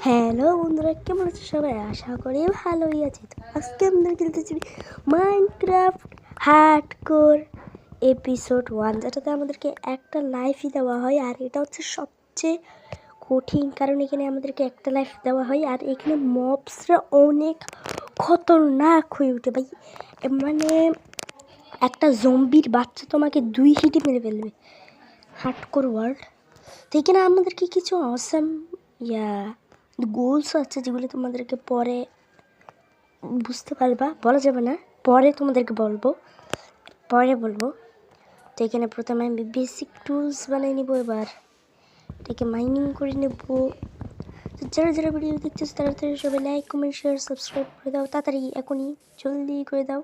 Hello বন্ধুরা, কেমন আছো সবাই? আশা করি ভালোই আছি। তো আজকে আমরা খেলতেছি মাইনক্রাফট হার্ডকোর এপিসোড 1, যেটাতে আমাদেরকে একটা লাইফই দেওয়া হয়। আর এটা হচ্ছে সবচেয়ে কঠিন, কারণ এখানে আমাদেরকে একটা লাইফ দেওয়া হয়। আর এখানে মবসরা অনেক খতরনাক হয়ে ওঠে ভাই। মানে একটা জম্বির বাচ্চা তোমাকে 2 হিটে মেরে ফেলবে। হার্ডকোর ওয়ার্ল্ড তো এখানে আমাদেরকে কিছু অসাম গোলস আছে, যেগুলো তোমাদেরকে পরে বুঝতে পারবা, বলা যাবে না, পরে তোমাদেরকে বলবো। তো এখানে প্রথমে আমি বেসিক টুলস বানিয়ে নিব। এবার এটাকে মাইনিং করে নেব। তো যারা যারা ভিডিও দেখছো তাড়াতাড়ি সবাই লাইক, কমেন্ট, শেয়ার, সাবস্ক্রাইব করে দাও। তাড়াতাড়ি এখনই জলদি করে দাও।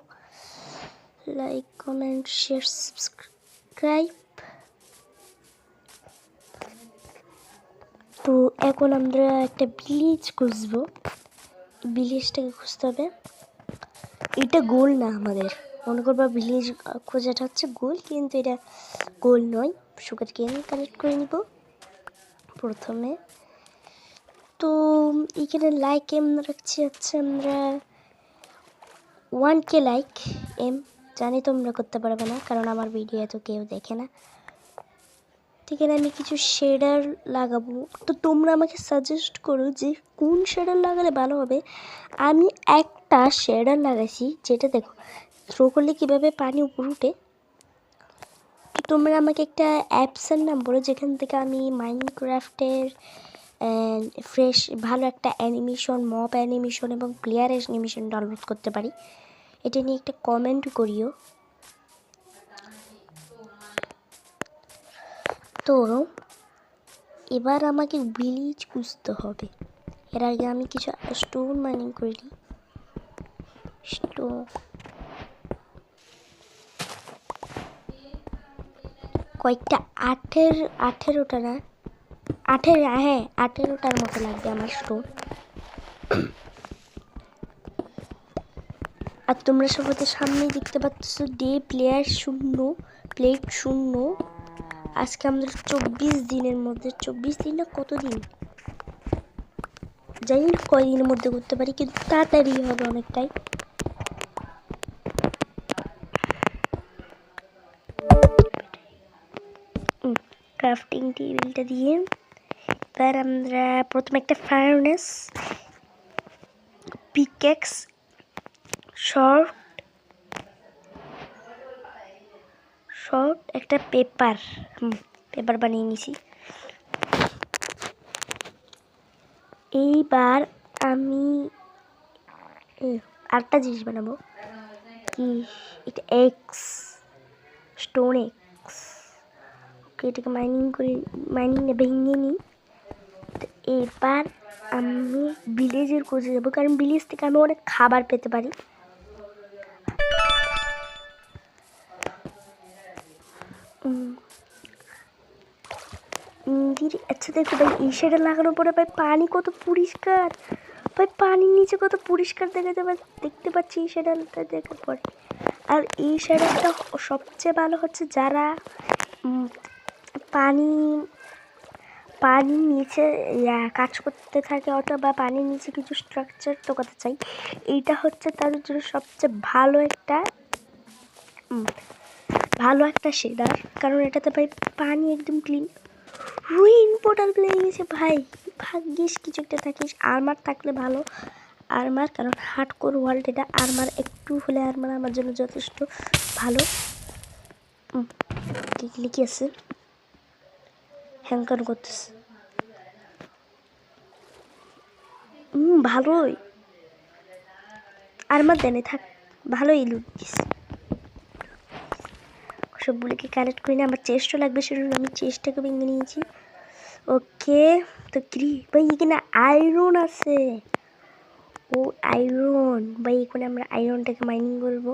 Like, comment, share, subscribe. তো এখন আমরা একটা ভিলেজ খুঁজবো। ভিলেজটাকে খুঁজতে হবে। এটা গোল না, আমাদের মনে করবা ভিলেজ খোঁজাটা হচ্ছে গোল, কিন্তু এটা গোল নয়। সুগার কেন কালেক্ট করে নিব প্রথমে। তো এখানে লাইক এম রাখছি হচ্ছে আমরা 1K লাইক এম। জানি তোমরা করতে পারবে না, কারণ আমার ভিডিও তো কেউ দেখে না। এখানে আমি কিছু শেডার লাগাবো। তো তোমরা আমাকে সাজেস্ট করো যে কোন শেডার লাগালে ভালো হবে। আমি একটা শেডার লাগাইছি, যেটা দেখো থ্রো করলে কীভাবে পানি উপরে উঠে। তো তোমরা আমাকে একটা অ্যাপসের নাম বলো, যেখান থেকে আমি মাইনক্রাফটের ফ্রেশ ভালো একটা অ্যানিমেশন, মব অ্যানিমেশন এবং প্লেয়ার অ্যানিমেশন ডাউনলোড করতে পারি। এটা নিয়ে একটা কমেন্ট করিও। তো এবার আমাকে ভিলেজ খুঁজতে হবে। এর আগে আমি কিছু স্টোন মাইনিং করে নিই। কয়েকটা 18টা না, 18টার মতো লাগবে আমার স্টোন। আর তোমরা সবাই সামনেই দেখতে পাচ্ছ ডে প্লেয়ার 0, প্লেট 0। আজকে আমাদের 24 দিনের মধ্যে, 24 দিন না কতদিন জানি না কয়দিনের মধ্যে করতে পারি, কিন্তু তাড়াতাড়ি হবে অনেকটাই। ক্রাফটিং টেবিলটা দিয়ে এবার আমরা প্রথমে একটা ফায়ারনেস, পিকেক্স, শর্ট একটা পেপার বানিয়ে নিছি। এইবার আমি আরেকটা জিনিস বানাবো, কি এটা এক্স, স্টোন এক্স। ওকে, এটাকে মাইনিং ভেঙে নিই। তো এবার আমি ভিলেজের খোঁজে যাবো, কারণ ভিলেজ থেকে আমি অনেক খাবার পেতে পারি। আচ্ছা দেখো ভাই, এই সাইডে লাগানোর পরে ভাই পানি কত পরিষ্কার, ভাই পানির নিচে কত পরিষ্কার দেখা যাবে, দেখতে পাচ্ছি এই সাইডটা দেখার পরে। আর এই সাইডটা সবচেয়ে ভালো হচ্ছে যারা পানির নিচে কাজ করতে থাকে, অথবা পানির নিচে কিছু স্ট্রাকচার তো করতে চাই। এইটা হচ্ছে তাদের জন্য সবচেয়ে ভালো একটা শেডার, কারণ এটাতে ভাই পানি একদম ক্লিন। রুইন পোর্টাল পেয়ে গেছে ভাই, ভাগ্যিস কিছু একটা থাকিস। আর্মার থাকলে ভালো, আর্মার, কারণ হার্ডকোর ওয়ার্ল্ড এটা। আর্মার একটু হলে আর্মার আমার জন্য যথেষ্ট ভালো। কি আছে, হ্যাঙ্কার করতেছে, ভালোই আর্মার দেনে থাক, ভালোই লুট দিস। সবগুলোকে কালেক্ট করি না, আমার চেস্টও লাগবে, সেজন্য আমি চেস্টটাকে ভেঙে নিয়েছি। ওকে, তো কি ভাই এখানে আয়রন আছে। ও আয়রন ভাই, এখানে আমরা আয়রনটাকে মাইনিং করবো।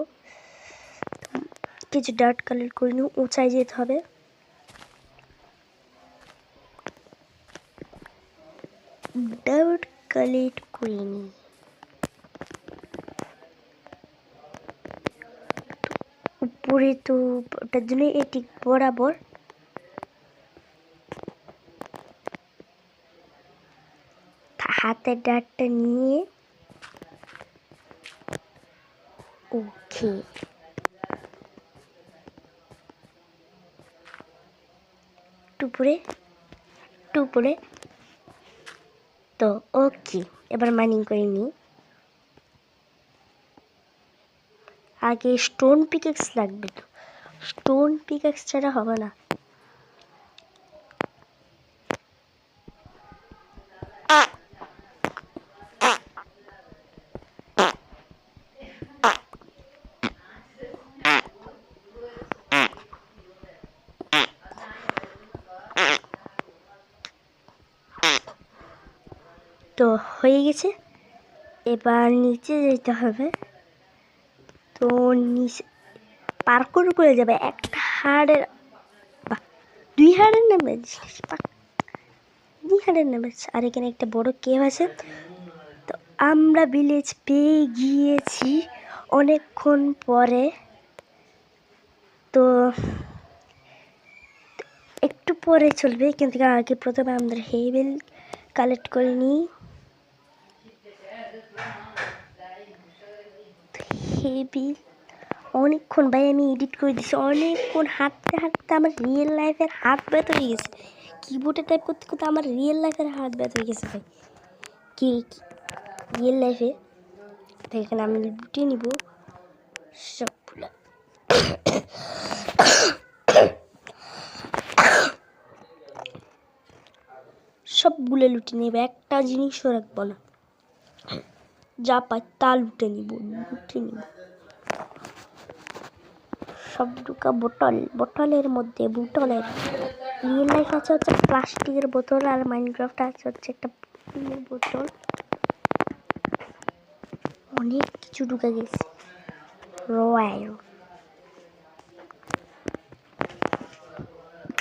কিছু ডার্ট কালেক্ট করে নিই, উঁচাই যেতে হবে। ডার্ট কালেক্ট করে নিই। উপরে তো ওটার জন্য এটি বরাবর হাতের ডাটটা নিয়ে ওকে টুপুরে টুপুরে তো ওকে এবার মাইনিং করে নিই। আগে স্টোন পিকেক্স লাগবে, তো স্টোন পিকেক্স ছাড়া হবে না। তো হয়ে গেছে, এবার নিচে যেতে হবে। তো নিচে পার্কুর করে যাবে একটা হাড়ের বা 2 হাড়ের নেবে, 2 হাড়ের নেবে। আর এখানে একটা বড় কেভ আছে। তো আমরা ভিলেজ পেয়ে গিয়েছি অনেকক্ষণ পরে। তো একটু পরে চলবে, কিন্তু আগে প্রথমে আমাদের হেভেল কালেক্ট করে নিই। হেভি অনেকক্ষণ ভাই আমি এডিট করে দিচ্ছি, অনেকক্ষণ হাঁটতে হাঁটতে আমার রিয়েল লাইফের হাত ব্যথা হয়ে গেছে। কিবোর্ডে টাইপ করতে করতে আমার রিয়েল লাইফের হাত ব্যথা হয়ে গেছে ভাই। কি রিয়েল লাইফে এখানে আমি লুটে নিব সবগুলো। সবগুলো লুটে নেবে, একটা জিনিসও রাখবো না, যা পাই তা লুটে নিব। সব ঢুকা বোতলের মধ্যে। বোতলের রিয়েল লাইফ আছে হচ্ছে প্লাস্টিকের বোতল, আর মাইনক্রাফট আছে হচ্ছে একটা বোতল। অনেক কিছু ঢুকে গেছে। রয়্যাল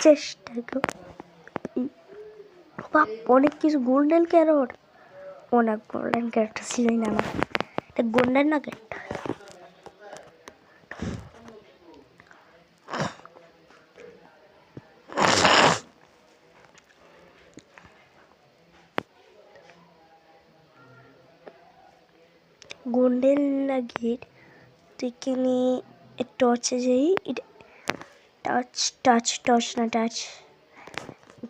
চেষ্টা অনেক কিছু। গোল্ডেন ক্যারট, অনেক গোল্ডেন ক্যারট ছিল না আমার, এটা গোল্ডেন না ক্যারট। Golden nugget. তো এখানে টর্চে যাই, টর্চ না টাচ।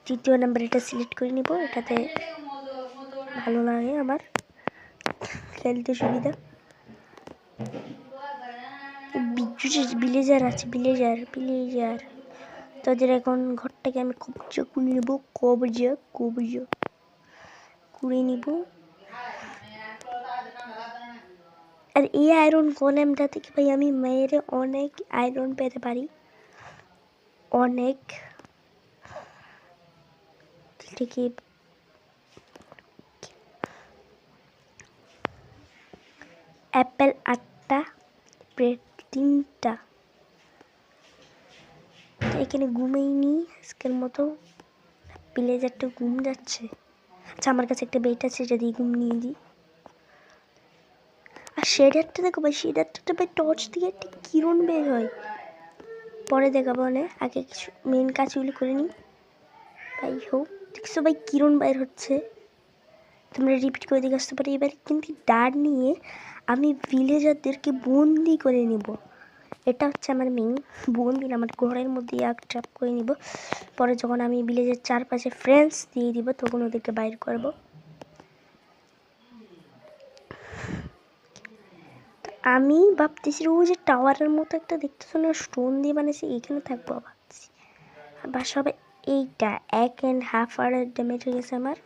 তৃতীয় নাম্বার এটা সিলেক্ট করে নিব, এটাতে ভালো লাগে আমার, খেলতে সুবিধা। ভিলেজার আছে, ভিলেজার তাদের এখন ঘরটাকে আমি কবজা করে নেব, কবজা করে নিব। আর এই আয়রন গোলেমটা থেকে ভাই আমি মেয়েরে অনেক আয়রন পেতে পারি, অনেক। থেকে অ্যাপেল 8টা, ব্রেড 3টা। এখানে ঘুমেই নি আজকের মতো, ভিলেজারটা ঘুম যাচ্ছে। আচ্ছা আমার কাছে একটা বেট আছে, এটা দিয়ে ঘুম নিয়ে দিই। আর শেডারটা দেখো ভাই, শেডারটা ভাই টর্চ দিয়ে একটা কিরণ বের হয়, পরে দেখাবো। আগে কিছু মেন কাজগুলো করে নিই ভাই। হোক দেখছো ভাই কিরণ বের হচ্ছে, তোমরা রিপিট করে দেখে আসতে পারি। এবার কিন্তু ডার নিয়ে আমি ভিলেজারদেরকে বন্দি করে নিব, এটা হচ্ছে আমার মেন। বন্দি আমার ঘরের মধ্যে এক ট্র্যাপ করে নিব, পরে যখন আমি ভিলেজের চারপাশে ফ্রেন্ডস দিয়ে দিব তখন ওদেরকে বাইর করব। আমি ভাবতেছি ও যে টাওয়ারের মতো একটা দেখতেছো না, স্টোন দিয়ে বানিয়েছি, এইখানে থাকবো ভাবছি। বা সবে এইটা 1.5 আওয়ারের ড্যামেজ হয়ে গেছে আমার।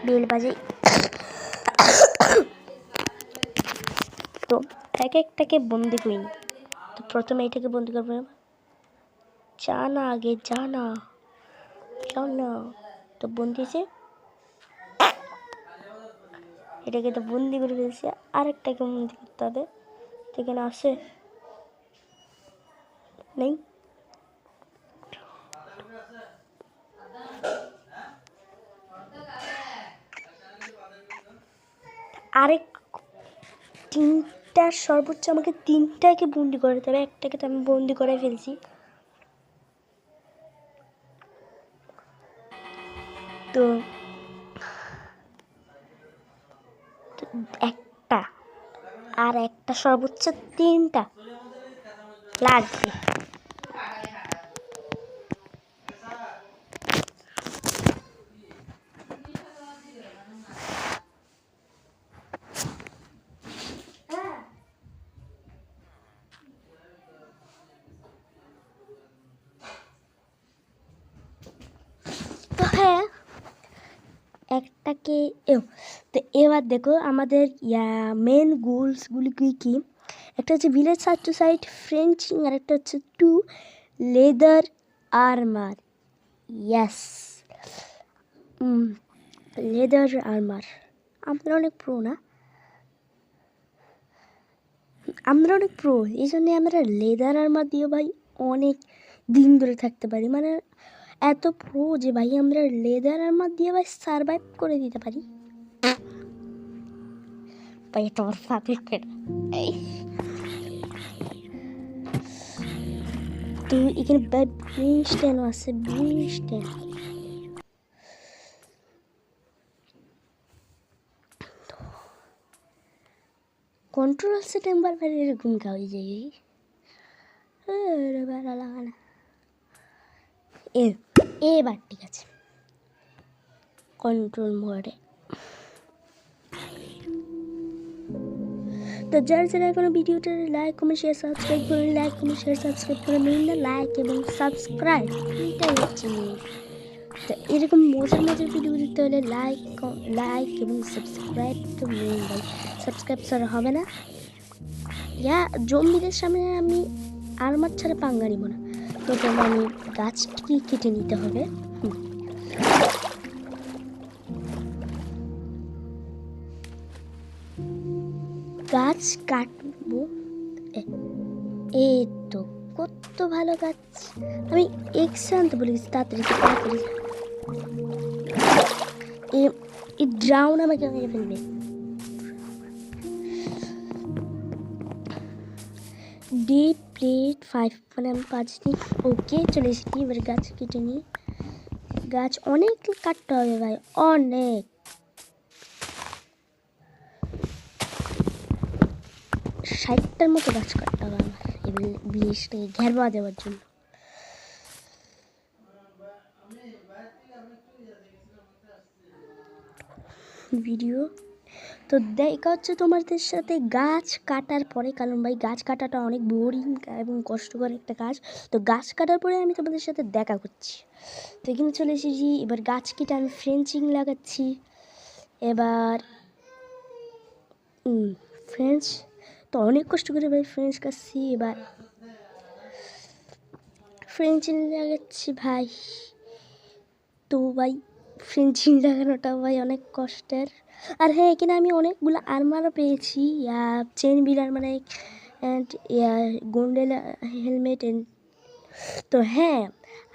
বেল বাজে, তো এক একটাকে বন্দি করিনি। তো প্রথমে এটাকে বন্দি করবো, জানা আগে জানা। তো বন্দি আছে, এটাকে তো বন্দি করে ফেলছি, আরেকটাকে বন্দি করতে হবে। তো এখানে আসে নেই, আরেক 3টা সর্বোচ্চ আমাকে 3টাকে বন্দি করতে হবে, একটাকে তো আমি বন্দি করে ফেলছি। তো একটা, আর একটা সর্বোচ্চ 3টা লাগবে। তো হ্যাঁ, একটাকে তো এবার দেখো আমাদের মেন গোলসগুলি কী একটা হচ্ছে ভিলেজ সাইড টু সাইড ফ্রেঞ্চিং, আর একটা হচ্ছে 2 লেদার আর্মার। ইয়াস, লেদার আর্মার। আমরা অনেক প্রো না, আমরা অনেক প্রো, এই জন্যে আমরা লেদার আর্মার দিয়ে ভাই অনেক দিন ধরে থাকতে পারি। মানে এত প্রো যে ভাই আমরা লেদার আর্মার দিয়ে ভাই সারভাইভ করে দিতে পারি ভাই। তোমার সাথে তো এখানে ব্রিনস্টেনও আছে, ব্রিনস্টেন। কন্ট্রোল সেটিং বারবার এরকম হয়ে যায়, ভালো লাগে না। এবার ঠিক আছে, কন্ট্রোল মোডে। তো যারা এখনো ভিডিওটা লাইক কমেন্ট শেয়ার সাবস্ক্রাইব করে, লাইক কমেন্ট শেয়ার সাবস্ক্রাইব করে মেন না, লাইক এবং সাবস্ক্রাইব এটাই হচ্ছে মেন। তো এরকম মজার ভিডিও দেখতে হলে লাইক এবং সাবস্ক্রাইব তো মেন ভাই, সাবস্ক্রাইব ছাড়া হবে না। জম্বিদের সামনে আমি আর্মার ছাড়া পাঙ্গা নিব না, তো আমি গাছটি কেটে নিতে হবে। গাছ কাটবো, এই তো কত ভালো গাছ। আমি এক্সে আনতে বলে গেছি, তাড়াতাড়ি এই ড্রাউন আমাকে মেরে ফেলবে। ডি প্লেট 5 মানে আমি 5 দিন ওকে চলে এসেছি। এবার গাছ কেটে নিই, গাছ অনেক কাটতে হবে ভাই, অনেক। 60টার মতো গাছ কাটতে হবে আমার এই ভিলেজটাকে ঘেরবা দেওয়ার জন্য। ভিডিও তো দেখা হচ্ছে তোমাদের সাথে গাছ কাটার পরে, কারণ ভাই গাছ কাটাটা অনেক বোরিং এবং কষ্টকর একটা কাজ। তো গাছ কাটার পরে আমি তোমাদের সাথে দেখা করছি। তো এখানে চলে এসেছি, এবার গাছ কেটে আমি ফ্রেঞ্চিং লাগাচ্ছি। এবার ফ্রেঞ্চ তো অনেক কষ্ট করে ভাই ফ্রেঞ্চ কাটছি, এবার ফ্রেঞ্চিং লাগাচ্ছি ভাই। তো ভাই ফ্রেঞ্চিং লাগানোটা ভাই অনেক কষ্টের। আর হ্যাঁ, এখানে আমি অনেকগুলো আর্মারও পেয়েছি, চেন বিলার মানে অ্যান্ড গোন্ডেল হেলমেট এন্ড। তো হ্যাঁ,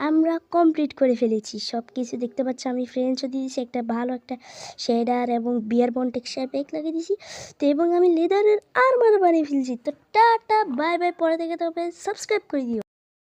আমরা কমপ্লিট করে ফেলেছি সব কিছু, দেখতে পাচ্ছি। আমি ফ্রেঞ্চও দিয়েছি, একটা ভালো একটা শেডার এবং বিয়ার বন টেক্সচার প্যাক লাগিয়ে দিয়েছি। তো এবং আমি লেদারের আর্মার বানিয়ে ফেলছি। তো টাটা বাই বাই, পরে দেখে তবে সাবস্ক্রাইব করে দিও।